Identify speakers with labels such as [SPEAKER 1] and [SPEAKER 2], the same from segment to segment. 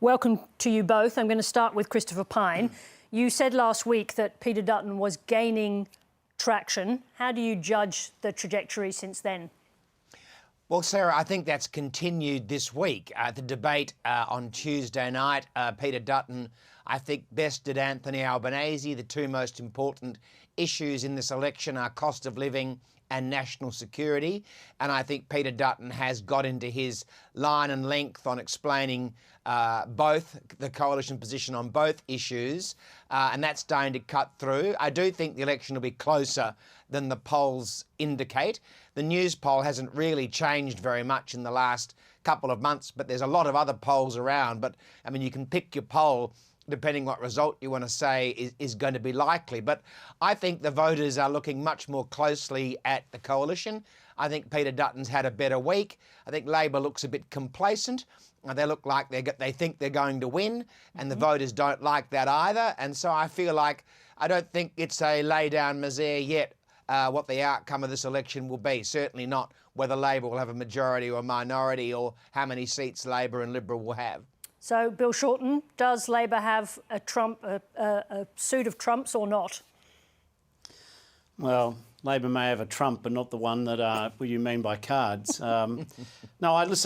[SPEAKER 1] Welcome to you both. I'm going to start with Christopher Pyne. You said last week that Peter Dutton was gaining traction. How do you judge the trajectory since then?
[SPEAKER 2] Well, Sarah, I think that's continued this week. The debate on Tuesday night, Peter Dutton, I think, bested Anthony Albanese. The two most important issues in this election are cost of living and national security. And I think Peter Dutton has got into his line and length on explaining both the coalition position on both issues, and that's starting to cut through. I do think the election will be closer than the polls indicate. The news poll hasn't really changed very much in the last couple of months, but there's a lot of other polls around. But, I mean, you can pick your poll depending what result you want to say is going to be likely. But I think the voters are looking much more closely at the coalition. I think Peter Dutton's had a better week. I think Labor looks a bit complacent. They look like they think they're going to win, and the voters don't like that either. And so I feel like I don't think it's a lay down misere yet what the outcome of this election will be. Certainly not whether Labor will have a majority or a minority or how many seats Labor and Liberal will have.
[SPEAKER 1] So, Bill Shorten, does Labor have a suit of trumps or not?
[SPEAKER 3] Well, Labor may have a trump, but not the one that you mean by cards. No, I just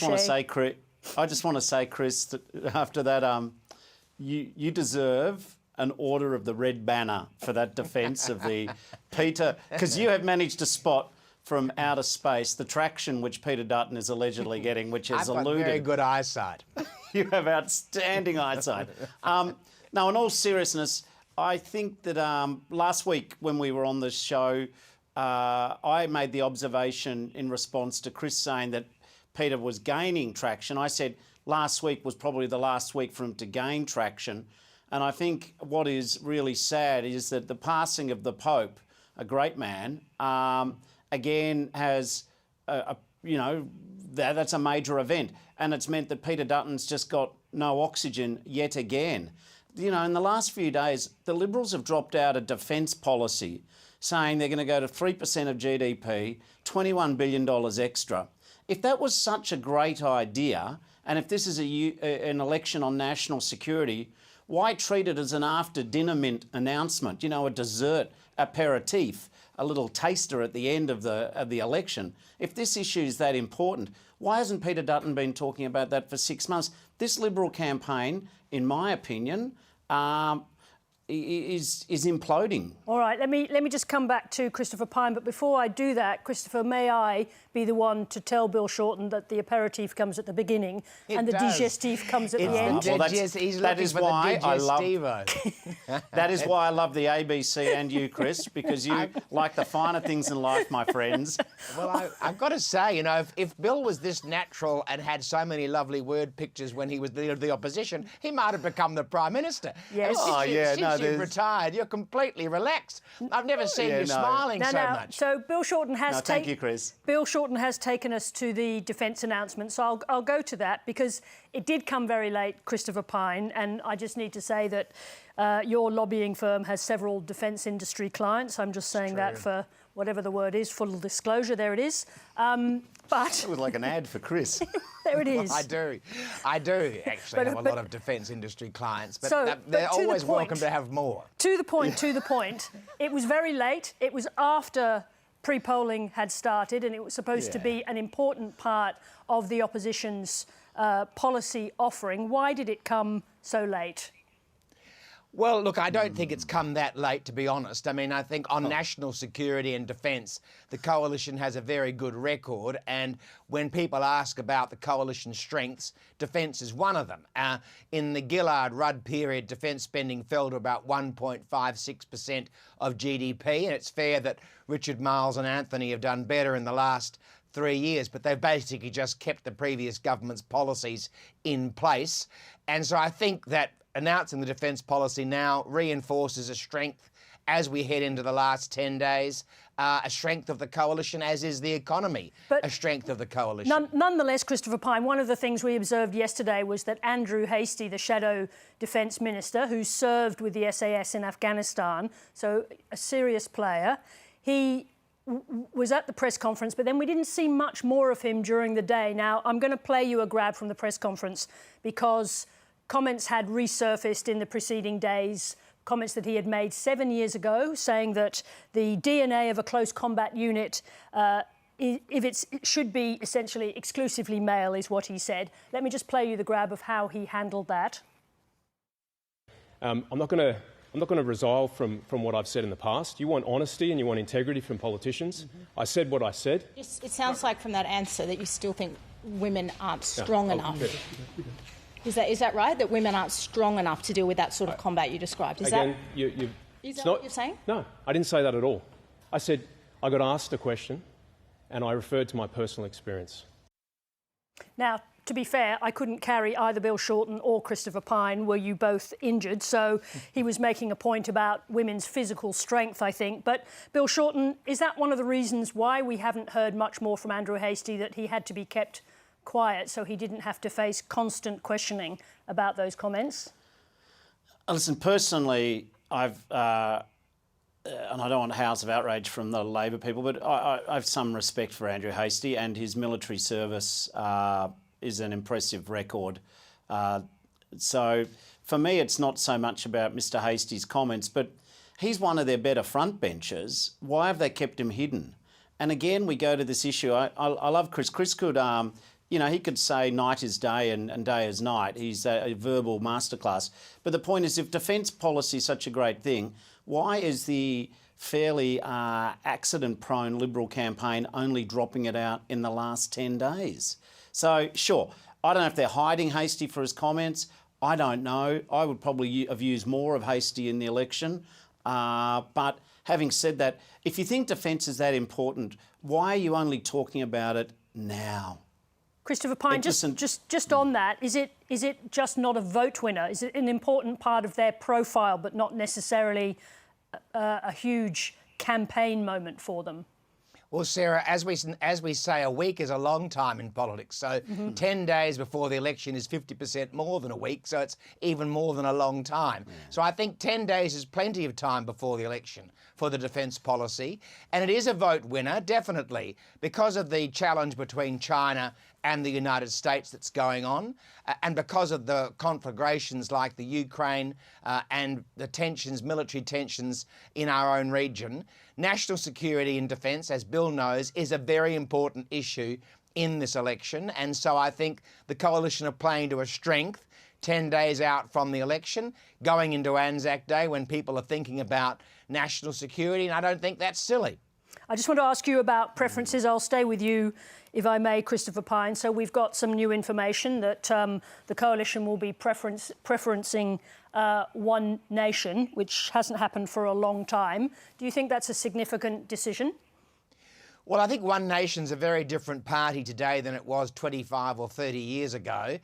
[SPEAKER 3] want to say, Chris, that after that, you deserve an Order of the Red Banner for that defence of the Peter, because you have managed to spot from outer space the traction which Peter Dutton is allegedly getting, which has
[SPEAKER 2] I've got
[SPEAKER 3] eluded.
[SPEAKER 2] very good eyesight.
[SPEAKER 3] You have outstanding eyesight. Now, in all seriousness, I think that last week when we were on the show, I made the observation in response to Chris saying that Peter was gaining traction. I said last week was probably the last week for him to gain traction. And I think what is really sad is that the passing of the Pope, a great man, again has, that's a major event. And it's meant that Peter Dutton's just got no oxygen yet again. You know, in the last few days, the Liberals have dropped out a defence policy saying they're going to go to 3% of GDP, $21 billion extra. If that was such a great idea, and if this is an election on national security, why treat it as an after-dinner mint announcement? You know, a dessert aperitif, a little taster at the end of the election. If this issue is that important, why hasn't Peter Dutton been talking about that for 6 months? This Liberal campaign, in my opinion, is imploding.
[SPEAKER 1] All right, let me just come back to Christopher Pyne. But before I do that, Christopher, may I be the one to tell Bill Shorten that the aperitif comes at the beginning and the digestif comes at the end?
[SPEAKER 3] Well, that is why I love the ABC and you, Chris, because you like the finer things in life, my friends.
[SPEAKER 2] Well, I've got to say, you know, if Bill was this natural and had so many lovely word pictures when he was leader of the opposition, he might have become the Prime Minister.
[SPEAKER 1] Yes.
[SPEAKER 2] Since you've retired, you're completely relaxed. I've never seen you smiling so much.
[SPEAKER 1] So Bill Shorten has
[SPEAKER 3] thank you, Chris.
[SPEAKER 1] Bill Shorten has taken us to the defence announcement, so I'll go to that because it did come very late, Christopher Pyne, and I just need to say that your lobbying firm has several defence industry clients. I'm just saying that for whatever the word is, full disclosure, there it is. But
[SPEAKER 3] it was like an ad for Chris.
[SPEAKER 1] There it is.
[SPEAKER 2] Well, I do actually have a lot of defence industry clients, but they're always welcome to have more.
[SPEAKER 1] To the point, it was very late. It was after pre-polling had started, and it was supposed to be an important part of the opposition's policy offering. Why did it come so late?
[SPEAKER 2] Well, look, I don't think it's come that late, to be honest. I mean, I think on national security and defence, the coalition has a very good record. And when people ask about the coalition's strengths, defence is one of them. In the Gillard-Rudd period, defence spending fell to about 1.56% of GDP. And it's fair that Richard Marles and Anthony have done better in the last 3 years, but they've basically just kept the previous government's policies in place. And so I think that announcing the defence policy now reinforces a strength as we head into the last 10 days, a strength of the coalition, as is the economy, a strength of the coalition.
[SPEAKER 1] Nonetheless, Christopher Pyne, one of the things we observed yesterday was that Andrew Hastie, the Shadow Defence Minister, who served with the SAS in Afghanistan, so a serious player, he was at the press conference, but then we didn't see much more of him during the day. Now, I'm going to play you a grab from the press conference because comments had resurfaced in the preceding days, comments that he had made 7 years ago, saying that the DNA of a close combat unit, it should be essentially exclusively male, is what he said. Let me just play you the grab of how he handled that.
[SPEAKER 4] I'm not going to resile from what I've said in the past. You want honesty and you want integrity from politicians. I said what I said.
[SPEAKER 5] It sounds like from that answer that you still think women aren't strong enough. Is that right? That women aren't strong enough to deal with that sort of combat you described? Is that what you're saying?
[SPEAKER 4] No, I didn't say that at all. I said I got asked a question and I referred to my personal experience.
[SPEAKER 1] Now, to be fair, I couldn't carry either Bill Shorten or Christopher Pyne. Were you both injured? So he was making a point about women's physical strength, I think. But Bill Shorten, is that one of the reasons why we haven't heard much more from Andrew Hastie, that he had to be kept quiet so he didn't have to face constant questioning about those comments?
[SPEAKER 3] Listen, personally, and I don't want howls of outrage from the Labor people, but I have some respect for Andrew Hastie, and his military service is an impressive record. So for me, it's not so much about Mr Hastie's comments, but he's one of their better front benchers. Why have they kept him hidden? And again, we go to this issue. I love Chris. Chris could, he could say night is day and day is night. He's a verbal masterclass. But the point is, if defence policy is such a great thing, why is the fairly accident-prone Liberal campaign only dropping it out in the last 10 days? So, sure, I don't know if they're hiding Hastie for his comments. I don't know. I would probably have used more of Hastie in the election. But having said that, if you think defence is that important, why are you only talking about it now?
[SPEAKER 1] Christopher Pyne, just on that, is it just not a vote winner? Is it an important part of their profile, but not necessarily a huge campaign moment for them?
[SPEAKER 2] Well, Sarah, as we say, a week is a long time in politics. So 10 days before the election is 50% more than a week. So it's even more than a long time. Yeah. So I think 10 days is plenty of time before the election for the defence policy. And it is a vote winner, definitely, because of the challenge between China and the United States that's going on, and because of the conflagrations like the Ukraine and the tensions, military tensions in our own region. National security and defence, as Bill knows, is a very important issue in this election. And so I think the coalition are playing to a strength 10 days out from the election, going into Anzac Day when people are thinking about national security. And I don't think that's silly.
[SPEAKER 1] I just want to ask you about preferences. I'll stay with you, if I may, Christopher Pyne. So we've got some new information that the coalition will be preferencing one nation, which hasn't happened for a long time. Do you think that's a significant decision?
[SPEAKER 2] Well, I think One Nation's a very different party today than it was 25 or 30 years ago.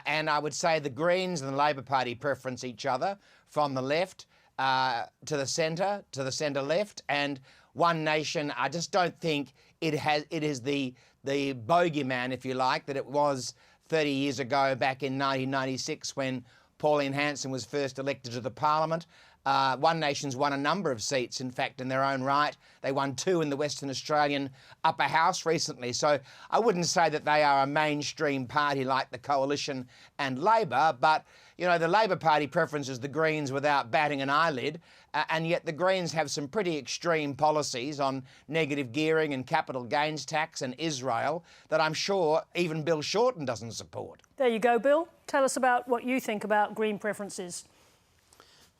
[SPEAKER 2] And I would say the Greens and the Labor Party preference each other from the left to the centre left. And One Nation, I just don't think it is the bogeyman, if you like, that it was 30 years ago back in 1996 when Pauline Hanson was first elected to the Parliament. One Nation's won a number of seats, in fact, in their own right. They won 2 in the Western Australian upper house recently. So I wouldn't say that they are a mainstream party like the Coalition and Labor, but, you know, the Labor Party preferences the Greens without batting an eyelid, and yet the Greens have some pretty extreme policies on negative gearing and capital gains tax and Israel that I'm sure even Bill Shorten doesn't support.
[SPEAKER 1] There you go, Bill. Tell us about what you think about Green preferences.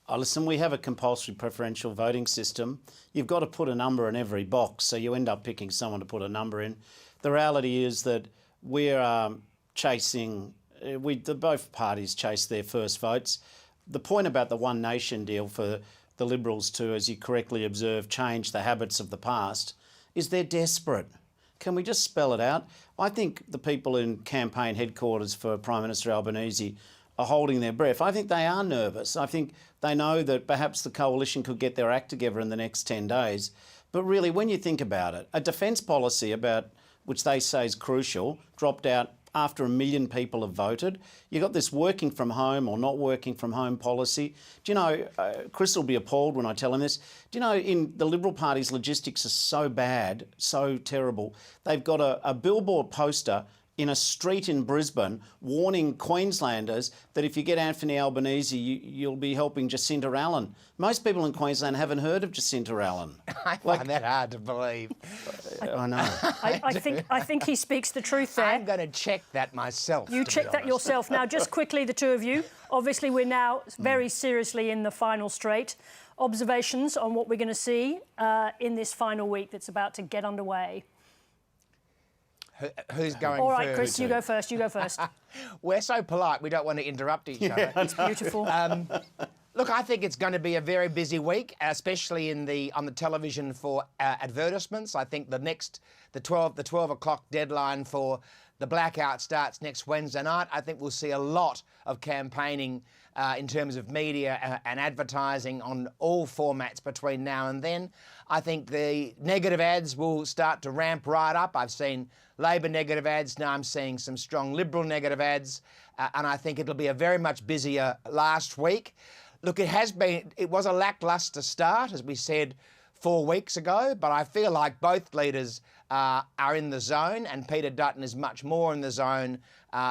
[SPEAKER 3] Oh, listen, we have a compulsory preferential voting system. You've got to put a number in every box, so you end up picking someone to put a number in. The reality is that we're chasing, both parties chase their first votes. The point about the One Nation deal for the Liberals to, as you correctly observe, change the habits of the past is they're desperate. Can we just spell it out? I think the people in campaign headquarters for Prime Minister Albanese are holding their breath. I think they are nervous. I think they know that perhaps the coalition could get their act together in the next 10 days. But really, when you think about it, a defence policy about which they say is crucial dropped out after 1 million people have voted. You've got this working from home or not working from home policy. Do you know, Chris will be appalled when I tell him this, do you know in the Liberal Party's logistics are so bad, so terrible, they've got a billboard poster in a street in Brisbane warning Queenslanders that if you get Anthony Albanese, you'll be helping Jacinta Allen. Most people in Queensland haven't heard of Jacinta Allen.
[SPEAKER 2] I find that hard to believe.
[SPEAKER 3] I know.
[SPEAKER 1] I think he speaks the truth there.
[SPEAKER 2] I'm going to check that myself.
[SPEAKER 1] You check that yourself. Now, just quickly, the two of you. Obviously, we're now very seriously in the final straight. Observations on what we're going to see in this final week that's about to get underway.
[SPEAKER 2] Who's going first?
[SPEAKER 1] All right, Chris, you go first. You go first.
[SPEAKER 2] We're so polite, we don't want to interrupt each other.
[SPEAKER 1] It's beautiful.
[SPEAKER 2] Look, I think it's going to be a very busy week, especially on the television for advertisements. I think the 12 o'clock deadline for the blackout starts next Wednesday night. I think we'll see a lot of campaigning in terms of media and advertising on all formats between now and then. I think the negative ads will start to ramp right up. I've seen Labor negative ads, now I'm seeing some strong Liberal negative ads, and I think it'll be a very much busier last week. Look, it was a lacklustre start, as we said 4 weeks ago, but I feel like both leaders are in the zone, and Peter Dutton is much more in the zone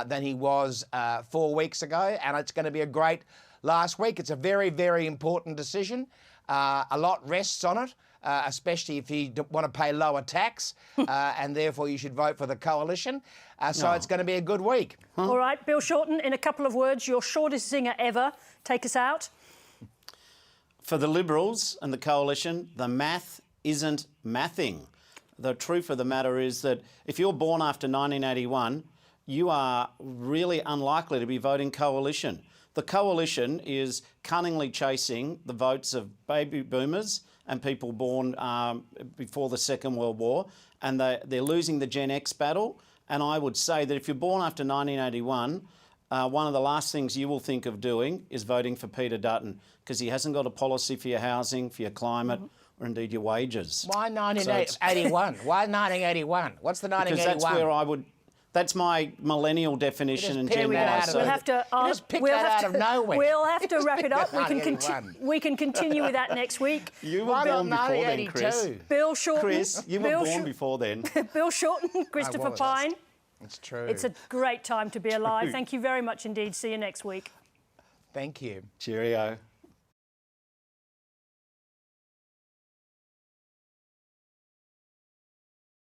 [SPEAKER 2] than he was 4 weeks ago, and it's going to be a great last week. It's a very, very important decision. A lot rests on it, especially if you want to pay lower tax, and therefore you should vote for the coalition. So it's going to be a good week.
[SPEAKER 1] All right, Bill Shorten, in a couple of words, your shortest zinger ever. Take us out.
[SPEAKER 3] For the Liberals and the coalition, the math isn't mathing. The truth of the matter is that if you're born after 1981, you are really unlikely to be voting coalition. The coalition is cunningly chasing the votes of baby boomers and people born before the Second World War, and they're losing the Gen X battle. And I would say that if you're born after 1981, one of the last things you will think of doing is voting for Peter Dutton, because he hasn't got a policy for your housing, for your climate, or indeed your wages.
[SPEAKER 2] Why 1981? Why 1981? What's the 1981?
[SPEAKER 3] Because that's where I would... That's my millennial definition and Gen Y.
[SPEAKER 1] We'll have to...
[SPEAKER 2] just pick that out of nowhere.
[SPEAKER 1] We'll have to wrap it up. We can continue with that next week.
[SPEAKER 3] You were born before then, Chris.
[SPEAKER 1] Bill Shorten...
[SPEAKER 3] Chris, you were born before then.
[SPEAKER 1] Bill Shorten, Christopher Pyne.
[SPEAKER 2] It's true.
[SPEAKER 1] It's a great time to be alive. Thank you very much indeed. See you next week.
[SPEAKER 2] Thank you.
[SPEAKER 3] Cheerio.